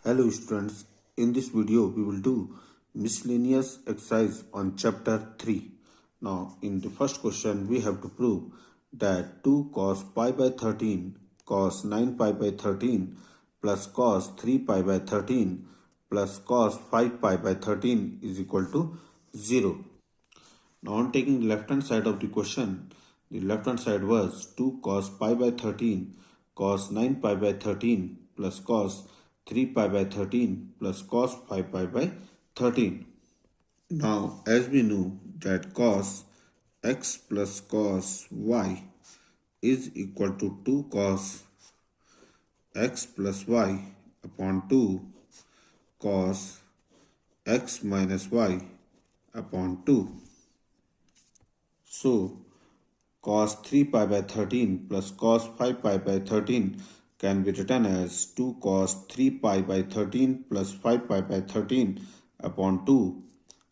Hello students, in this video we will do miscellaneous exercise on chapter 3. Now in the first question we have to prove that 2 cos pi by 13 cos 9 pi by 13 plus cos 3 pi by 13 plus cos 5 pi by 13 is equal to 0. Now on taking the left hand side of the question, the left hand side was 2 cos pi by 13 cos 9 pi by 13 plus cos 3 pi by 13 plus cos 5 pi by 13. Now as we know that cos x plus cos y is equal to 2 cos x plus y upon 2 cos x minus y upon 2. So, cos 3 pi by 13 plus cos 5 pi by 13 can be written as 2 cos 3 pi by 13 plus 5 pi by 13 upon 2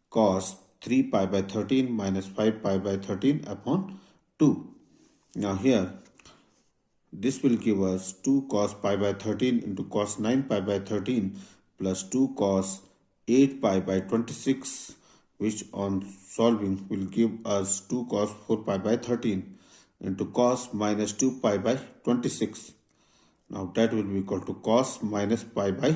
cos 3 pi by 13 minus 5 pi by 13 upon 2. Now here, this will give us 2 cos pi by 13 into cos 9 pi by 13 plus 2 cos 8 pi by 26, which on solving will give us 2 cos 4 pi by 13 into cos minus 2 pi by 26. Now that will be equal to cos minus pi by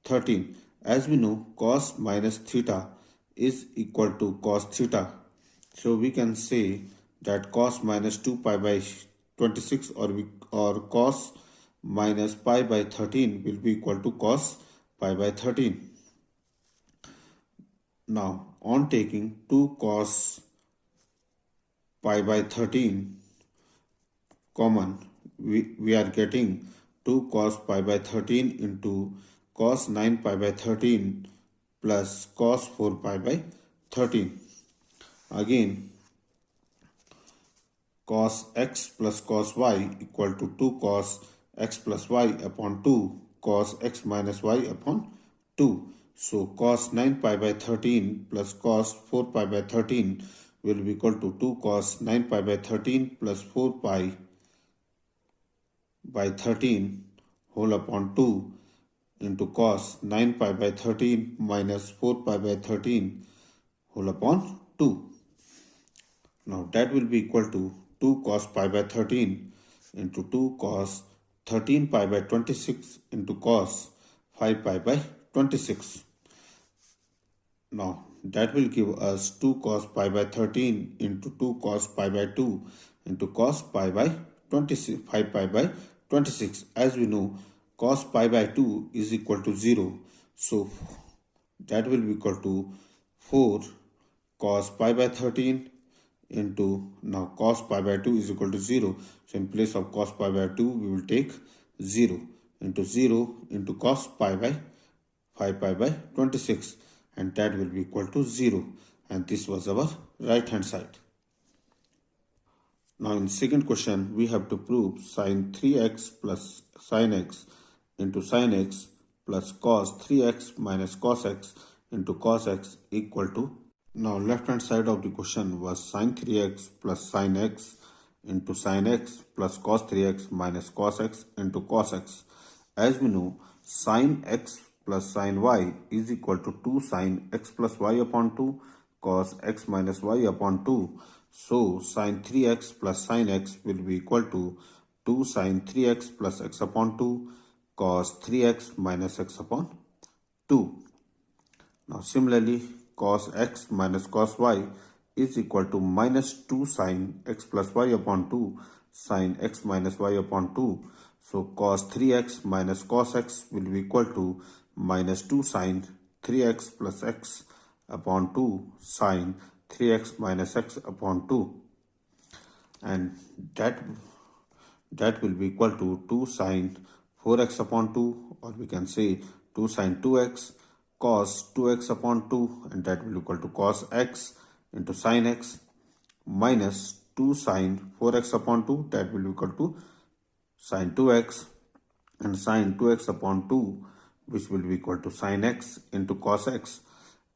13. As we know, cos minus theta is equal to cos theta. So we can say that cos minus 2 pi by 26 or cos minus pi by 13 will be equal to cos pi by 13. Now on taking 2 cos pi by 13 common, we are getting 2 cos pi by 13 into cos 9 pi by 13 plus cos 4 pi by 13. Again, cos x plus cos y equal to 2 cos x plus y upon 2 cos x minus y upon 2. So cos 9 pi by 13 plus cos 4 pi by 13 will be equal to 2 cos 9 pi by 13 plus 4 pi by 13 whole upon 2 into cos 9 pi by 13 minus 4 pi by 13 whole upon 2. Now that will be equal to 2 cos pi by 13 into 2 cos 13 pi by 26 into cos 5 pi by 26. Now that will give us 2 cos pi by 13 into 2 cos pi by 2 into cos pi by 26, 5 pi by 26. As we know, cos pi by 2 is equal to 0. So that will be equal to 4 cos pi by 13 into, now cos pi by 2 is equal to 0. So in place of cos pi by 2, we will take 0 into cos pi by 5 pi by 26. And that will be equal to 0. And this was our right hand side. Now in second question, we have to prove sin 3x plus sin x into sin x plus cos 3x minus cos x into cos x equal to. Now left hand side of the question was sin 3x plus sin x into sin x plus cos 3x minus cos x into cos x. As we know, sin x plus sin y is equal to 2 sin x plus y upon 2 cos x minus y upon 2. So sin 3x plus sin x will be equal to 2 sin 3x plus x upon 2 cos 3x minus x upon 2. Now similarly, cos x minus cos y is equal to minus 2 sin x plus y upon 2 sin x minus y upon 2. So cos 3x minus cos x will be equal to minus 2 sin 3x plus x upon 2 sin 3x minus x upon 2. And that will be equal to 2 sin 4x upon 2, or we can say 2 sin 2x cos 2x upon 2, and that will equal to cos x into sin x minus 2 sin 4x upon 2, that will equal to sin 2x and sin 2x upon 2, which will be equal to sin x into cos x,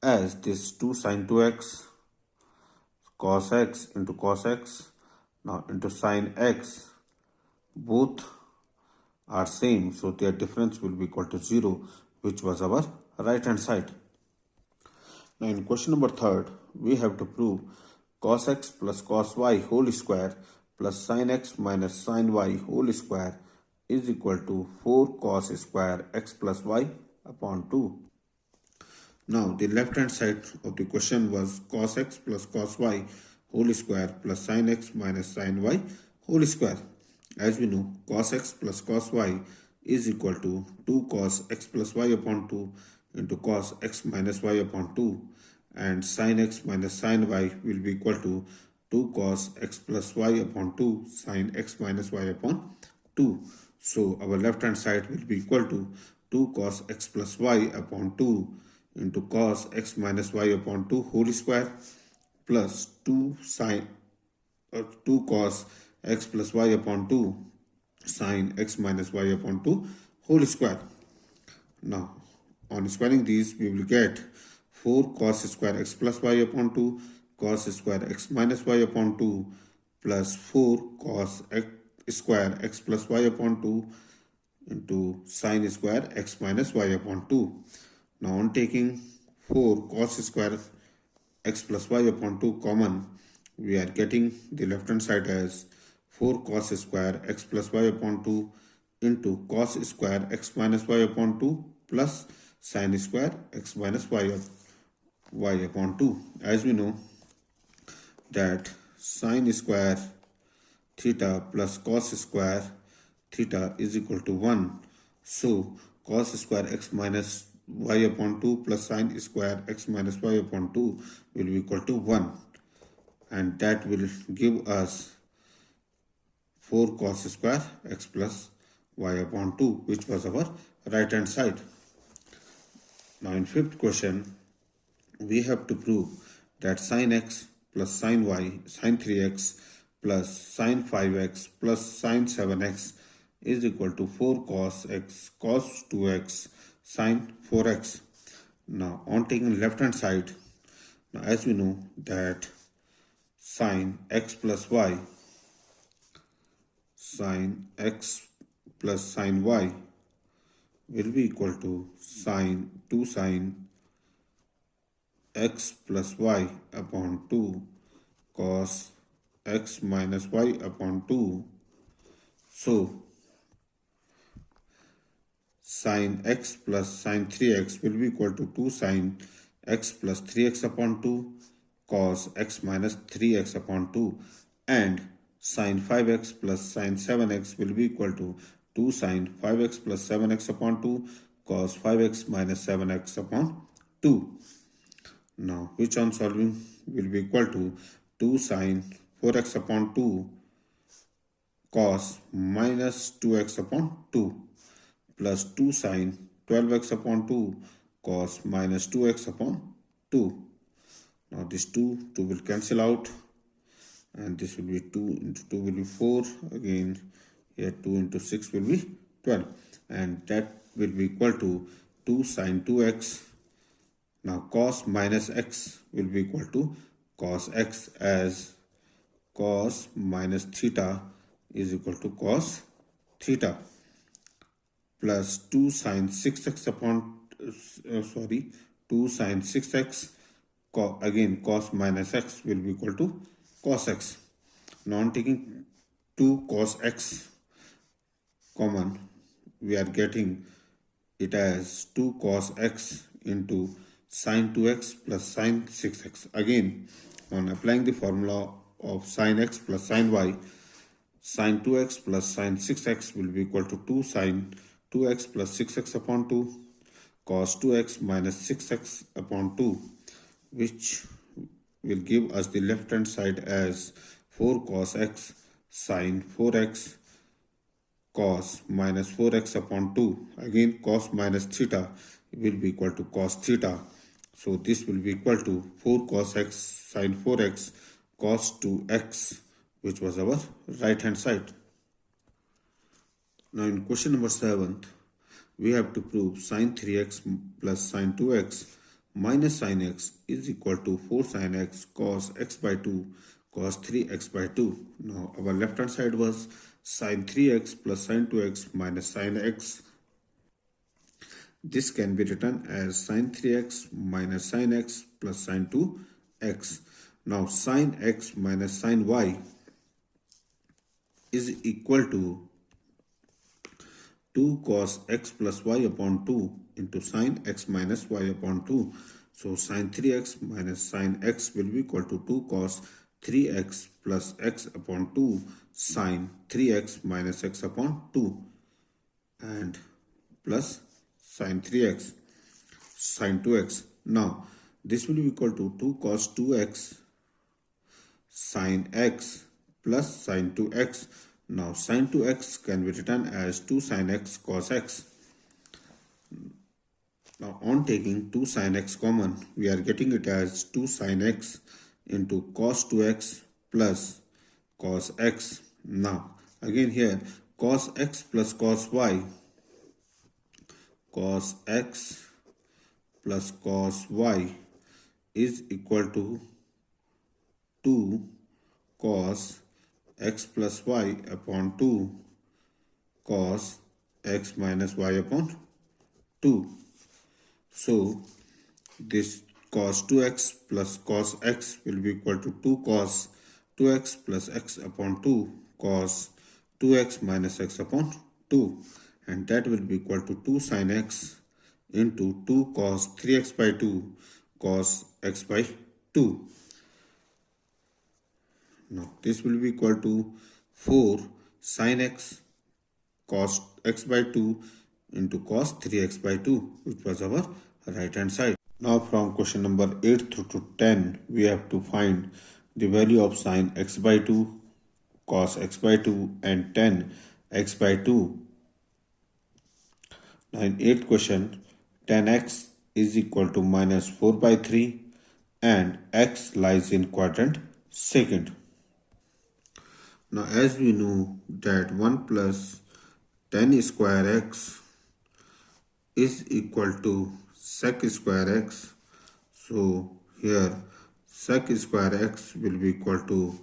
as this 2 sin 2x cos x into cos x now into sin x, both are same, so their difference will be equal to 0, which was our right hand side. Now in question number 3rd, we have to prove cos x plus cos y whole square plus sin x minus sin y whole square is equal to 4 cos square x plus y upon 2. Now the left hand side of the question was cos x plus cos y whole square plus sin x minus sin y whole square. As we know, cos x plus cos y is equal to 2 cos x plus y upon 2 into cos x minus y upon 2, and sin x minus sin y will be equal to 2 cos x plus y upon 2 sin x minus y upon 2. So our left hand side will be equal to 2 cos x plus y upon 2 into cos x minus y upon 2 whole square plus 2 cos x plus y upon 2 sin x minus y upon 2 whole square. Now on squaring these, we will get 4 cos square x plus y upon 2 cos square x minus y upon 2 plus 4 cos x square x plus y upon 2 into sin square x minus y upon 2. Now on taking 4 cos square x plus y upon 2 common, we are getting the left hand side as 4 cos square x plus y upon 2 into cos square x minus y upon 2 plus sin square x minus y upon 2. As we know that sin square theta plus cos square theta is equal to 1. So cos square x minus y upon 2 plus sin square x minus y upon 2 will be equal to 1. And that will give us 4 cos square x plus y upon 2, which was our right hand side. Now in 5th question, we have to prove that sin x plus sin y, sin 3x plus sin 5x plus sin 7x is equal to 4 cos x cos 2x sin 4x. Now on taking left hand side, now as we know that sin x plus y, sin x plus sin y will be equal to sin 2 sin x plus y upon 2 cos x minus y upon 2. So sin x plus sin 3x will be equal to 2 sin x plus 3x upon 2 cos x minus 3x upon 2, and sin 5x plus sin 7x will be equal to 2 sin 5x plus 7x upon 2 cos 5x minus 7x upon 2. Now which on solving will be equal to 2 sin 4x upon 2 cos minus 2x upon 2 plus 2 sin 12x upon 2 cos minus 2x upon 2. Now this 2 will cancel out, and this will be 2 into 2 will be 4, again here 2 into 6 will be 12, and that will be equal to 2 sin 2x. Now cos minus x will be equal to cos x, as cos minus theta is equal to cos theta, plus 2 sin 6x upon 2 sin 6x, again cos minus x will be equal to cos x. Now on taking 2 cos x common, we are getting it as 2 cos x into sin 2x plus sin 6x. Again, on applying the formula of sin x plus sin y, sin 2x plus sin 6x will be equal to 2 sin 2x plus 6x upon 2 cos 2x minus 6x upon 2, which will give us the left hand side as 4 cos x sin 4x cos minus 4x upon 2. Again cos minus theta will be equal to cos theta. So this will be equal to 4 cos x sin 4x cos 2x, which was our right hand side. Now in question number 7, we have to prove sin 3x plus sin 2x minus sin x is equal to 4 sin x cos x by 2 cos 3x by 2. Now our left hand side was Sin 3x plus sin 2x minus sin x. This can be written as sin 3x minus sin x plus sin 2x. Now sin x minus sin y is equal to 2 cos x plus y upon 2 into sin x minus y upon 2. So sin 3x minus sin x will be equal to 2 cos 3x plus x upon 2 sin 3x minus x upon 2 and plus sin 3x sin 2x. Now this will be equal to 2 cos 2x sin x plus sin 2x. Now sin 2x can be written as 2 sin x cos x. Now on taking 2 sin x common, we are getting it as 2 sin x into cos 2x plus cos x. Now again here cos x plus cos y, cos x plus cos y is equal to 2 cos x plus y upon 2 cos x minus y upon 2. So this cos 2x plus cos x will be equal to 2 cos 2x plus x upon 2 cos 2x minus x upon 2, and that will be equal to 2 sin x into 2 cos 3x by 2 cos x by 2. Now this will be equal to 4 sin x cos x by 2 into cos 3x by 2, which was our right hand side. Now from question number 8 through to 10, we have to find the value of sin x by 2, cos x by 2 and tan x by 2. Now in 8th question, tan x is equal to minus 4 by 3 and x lies in quadrant second. Now as we know that 1 plus tan square x is equal to sec square x. So here sec square x will be equal to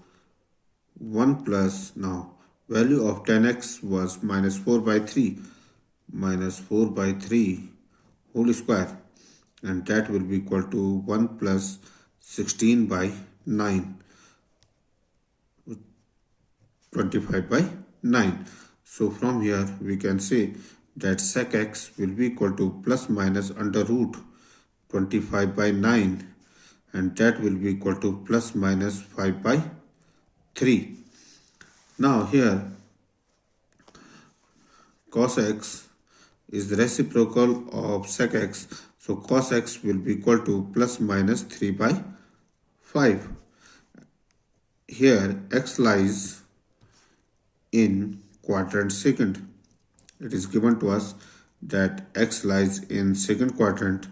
1 plus, now value of tan x was minus 4 by 3, minus 4 by 3 whole square, and that will be equal to 1 plus 16 by 9, 25 by 9. So from here we can say that sec x will be equal to plus minus under root 25 by 9, and that will be equal to plus minus 5 by 3. Now here cos x is the reciprocal of sec x, so cos x will be equal to plus minus 3 by 5. Here x lies in quadrant second. It is given to us that x lies in second quadrant.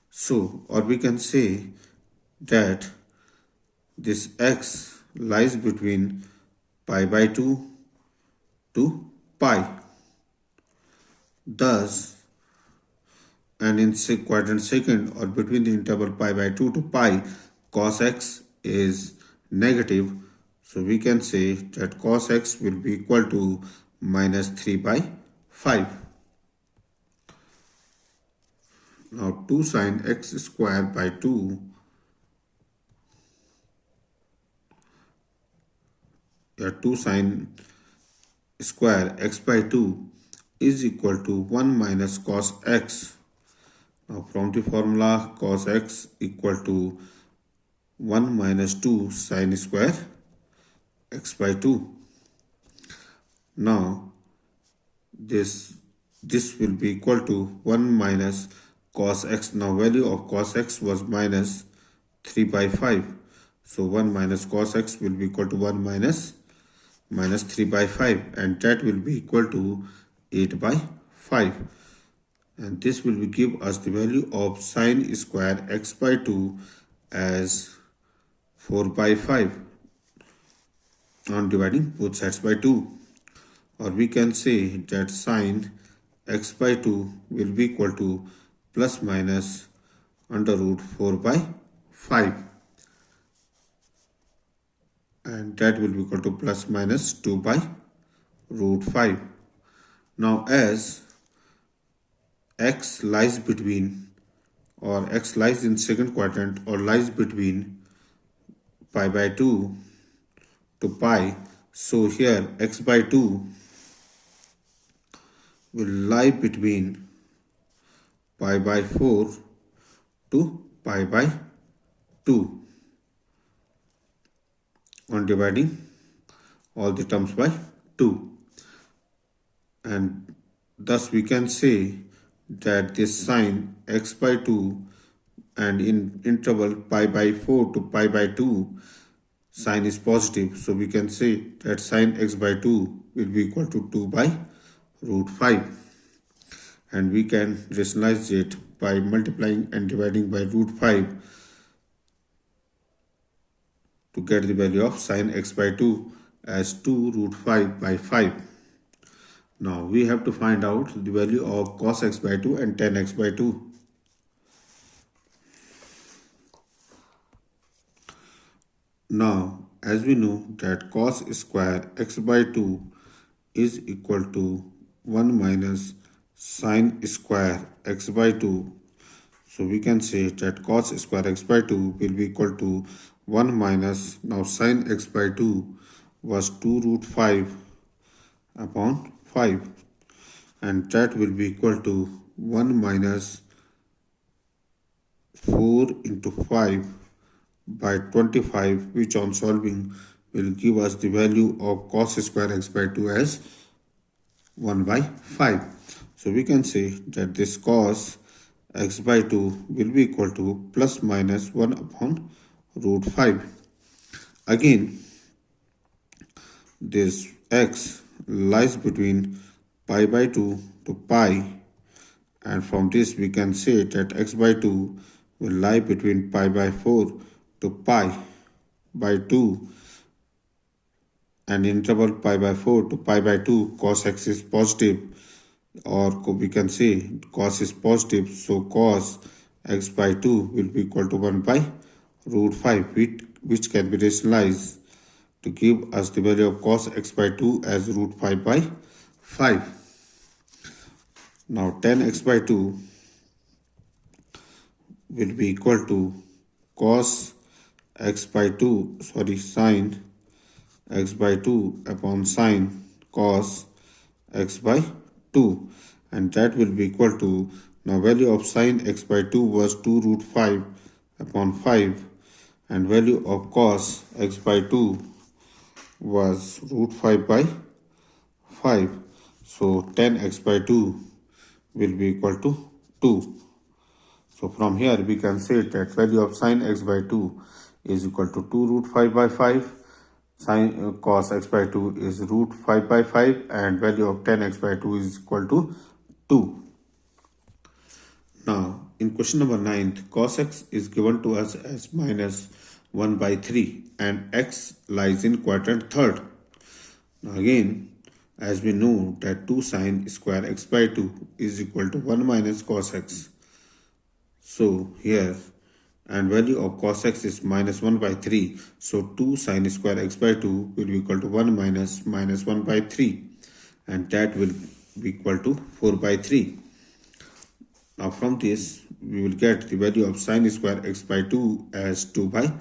So, or we can say that this x lies between pi by 2 to pi. Thus, and in quadrant second or between the interval pi by 2 to pi, cos x is negative. So we can say that cos x will be equal to minus 3 by 5. Now 2 sin x square by 2 2 sin square x by 2 is equal to 1 minus cos x. Now from the formula cos x equal to 1 minus 2 sin square x by 2. Now this will be equal to 1 minus cos x. Now value of cos x was minus 3 by 5. So 1 minus cos x will be equal to 1 minus 3 by 5, and that will be equal to 8 by 5. And this will give us the value of sin square x by 2 as 4 by 5 on dividing both sides by 2. Or we can say that sin x by 2 will be equal to plus minus under root 4 by 5. And that will be equal to plus minus 2 by root 5. Now as x lies between, or x lies in second quadrant, or lies between pi by 2 to pi, so here x by 2 will lie between pi by 4 to pi by 2 on dividing all the terms by 2, and thus we can say that this sine x by 2 and in interval pi by 4 to pi by 2 sine is positive, so we can say that sine x by 2 will be equal to 2 by root 5, and we can rationalize it by multiplying and dividing by root 5 to get the value of sine x by 2 as 2 root 5 by 5. Now we have to find out the value of cos x by 2 and tan x by 2. Now as we know that cos square x by 2 is equal to 1 minus sine square x by 2. So we can say that cos square x by 2 will be equal to 1 minus, now sine x by 2 was 2 root 5 upon 5, and that will be equal to 1 minus 4 into 5 by 25, which on solving will give us the value of cos square x by 2 as 1 by 5. So we can say that this cos x by 2 will be equal to plus minus 1 upon root 5. Again, this x lies between pi by 2 to pi, and from this we can say that x by 2 will lie between pi by 4 to pi by 2, and interval pi by 4 to pi by 2 cos x is positive, or we can say cos is positive, so cos x by 2 will be equal to 1 by root 5, which can be rationalized to give us the value of cos x by 2 as root 5 by 5. Now tan x by 2 will be equal to cos x by 2, sine x by 2 upon sine cos x by 2, and that will be equal to, now value of sine x by 2 was 2 root 5 upon 5, and value of cos x by 2 was root 5 by 5. So tan x by 2 will be equal to 2. So from here we can say that value of sine x by 2 is equal to 2 root 5 by 5. Sine cos x by 2 is root 5 by 5, and value of tan x by 2 is equal to 2. Now in question number 9, cos x is given to us as minus 1 by 3 and x lies in quadrant third. Now again, as we know that 2 sine square x by 2 is equal to 1 minus cos x. So here, and value of cos x is minus 1 by 3. So 2 sine square x by 2 will be equal to 1 minus 1 by 3, and that will be equal to 4 by 3. Now from this we will get the value of sine square x by 2 as 2 by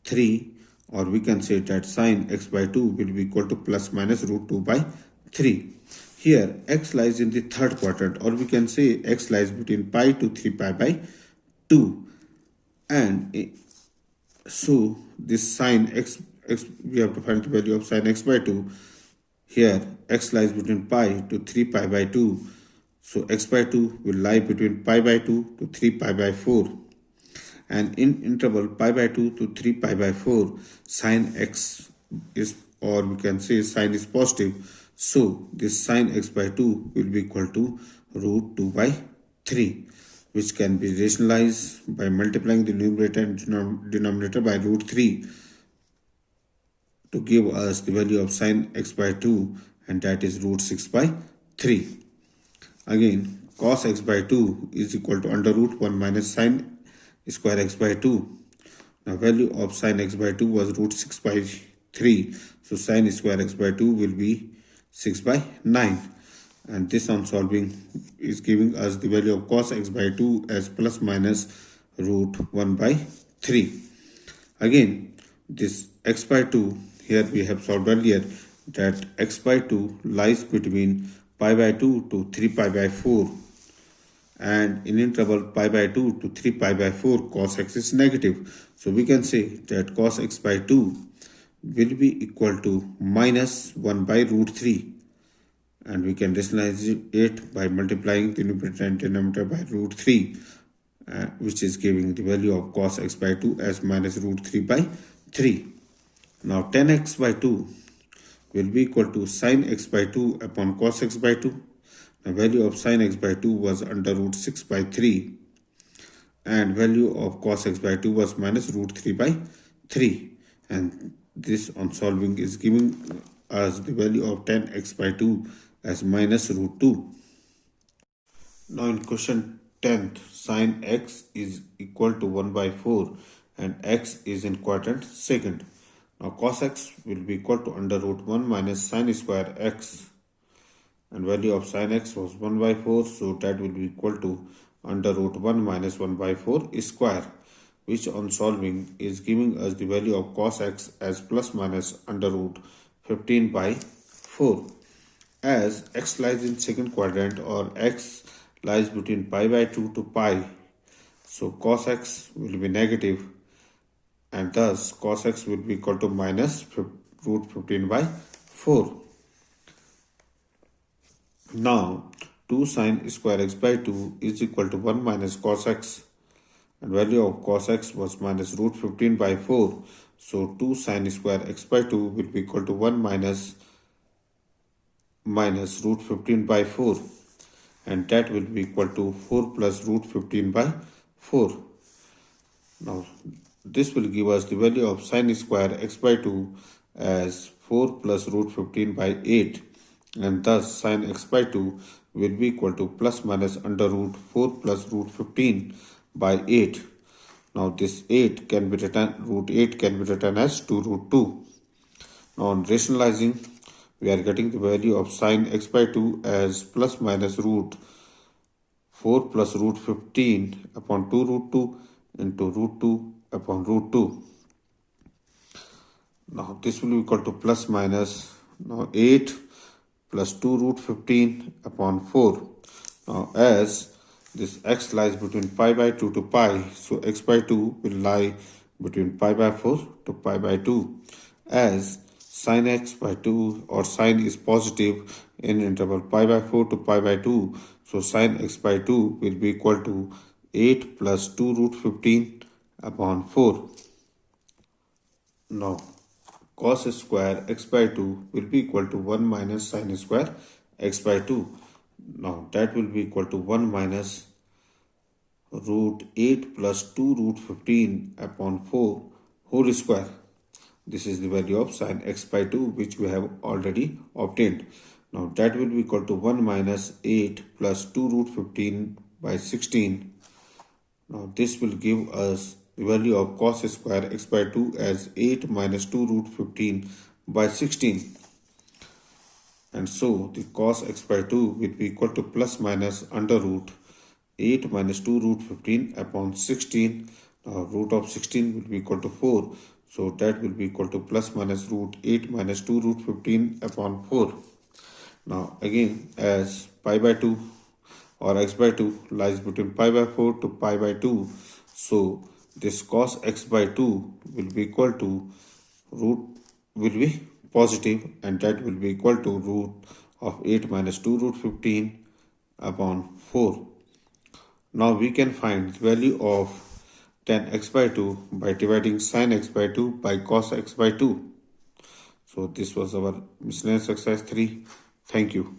3, or we can say that sine x by 2 will be equal to plus minus root 2 by 3. Here x lies in the third quadrant, or we can say x lies between pi to 3 pi by 2, and so this sine x we have to find the value of sine x by 2. Here x lies between pi to 3 pi by 2, so x by 2 will lie between pi by 2 to 3 pi by 4, and in interval pi by 2 to 3 pi by 4 sine x is, or we can say sine is positive, so this sine x by 2 will be equal to root 2 by 3, which can be rationalized by multiplying the numerator and denominator by root 3 to give us the value of sine x by 2, and that is root 6 by 3. Again, cos x by 2 is equal to under root 1 minus sine square x by 2. Now value of sine x by 2 was root 6 by 3. So sine square x by 2 will be 6 by 9. And this on solving is giving us the value of cos x by 2 as plus minus root 1 by 3. Again, this x by 2, here we have solved earlier that x by 2 lies between pi by 2 to 3 pi by 4, and in interval pi by 2 to 3 pi by 4 cos x is negative. So we can say that cos x by 2 will be equal to minus 1 by root 3, and we can rationalize it by multiplying the numerator and denominator by root 3, which is giving the value of cos x by 2 as minus root 3 by 3. Now tan x by 2 will be equal to sin x by 2 upon cos x by 2. The value of sin x by 2 was under root 6 by 3, and value of cos x by 2 was minus root 3 by 3, and this on solving is giving us the value of tan x by 2 as minus root 2. Now in question 10th, sin x is equal to 1 by 4 and x is in quadrant second. Now cos x will be equal to under root 1 minus sin square x, and value of sin x was 1 by 4, so that will be equal to under root 1 minus 1 by 4 square, which on solving is giving us the value of cos x as plus minus under root 15 by 4. As x lies in second quadrant, or x lies between pi by 2 to pi, so cos x will be negative, and thus cos x will be equal to minus root 15 by 4. Now 2 sin square x by 2 is equal to 1 minus cos x, and value of cos x was minus root 15 by 4. So 2 sin square x by 2 will be equal to 1 minus root 15 by 4, and that will be equal to 4 plus root 15 by 4. Now this will give us the value of sin square x by 2 as 4 plus root 15 by 8, and thus sin x by 2 will be equal to plus minus under root 4 plus root 15 by 8. Now this 8 can be written, root 8 can be written as 2 root 2. Now on rationalizing, we are getting the value of sin x by 2 as plus minus root 4 plus root 15 upon 2 root 2 into root 2 upon root 2. Now this will be equal to plus minus, now 8 plus 2 root 15 upon 4. Now as this x lies between pi by 2 to pi, so x by 2 will lie between pi by 4 to pi by 2. As sin x by 2, or sin is positive in interval pi by 4 to pi by 2, so sin x by 2 will be equal to 8 plus 2 root 15 upon 4. Now cos square x by 2 will be equal to 1 minus sin square x by 2. Now that will be equal to 1 minus root 8 plus 2 root 15 upon 4 whole square. This is the value of sin x by 2, which we have already obtained. Now that will be equal to 1 minus 8 plus 2 root 15 by 16. Now this will give us the value of cos square x by 2 as 8 minus 2 root 15 by 16. And so the cos x by 2 will be equal to plus minus under root 8 minus 2 root 15 upon 16. Now root of 16 will be equal to 4. So that will be equal to plus minus root 8 minus 2 root 15 upon 4. Now again, as pi by 2 or x by 2 lies between pi by 4 to pi by 2, so this cos x by 2 will be equal to root will be positive, and that will be equal to root of 8 minus 2 root 15 upon 4. Now we can find the value of tan x by 2 by dividing sin x by 2 by cos x by 2. So this was our miscellaneous exercise 3. Thank you.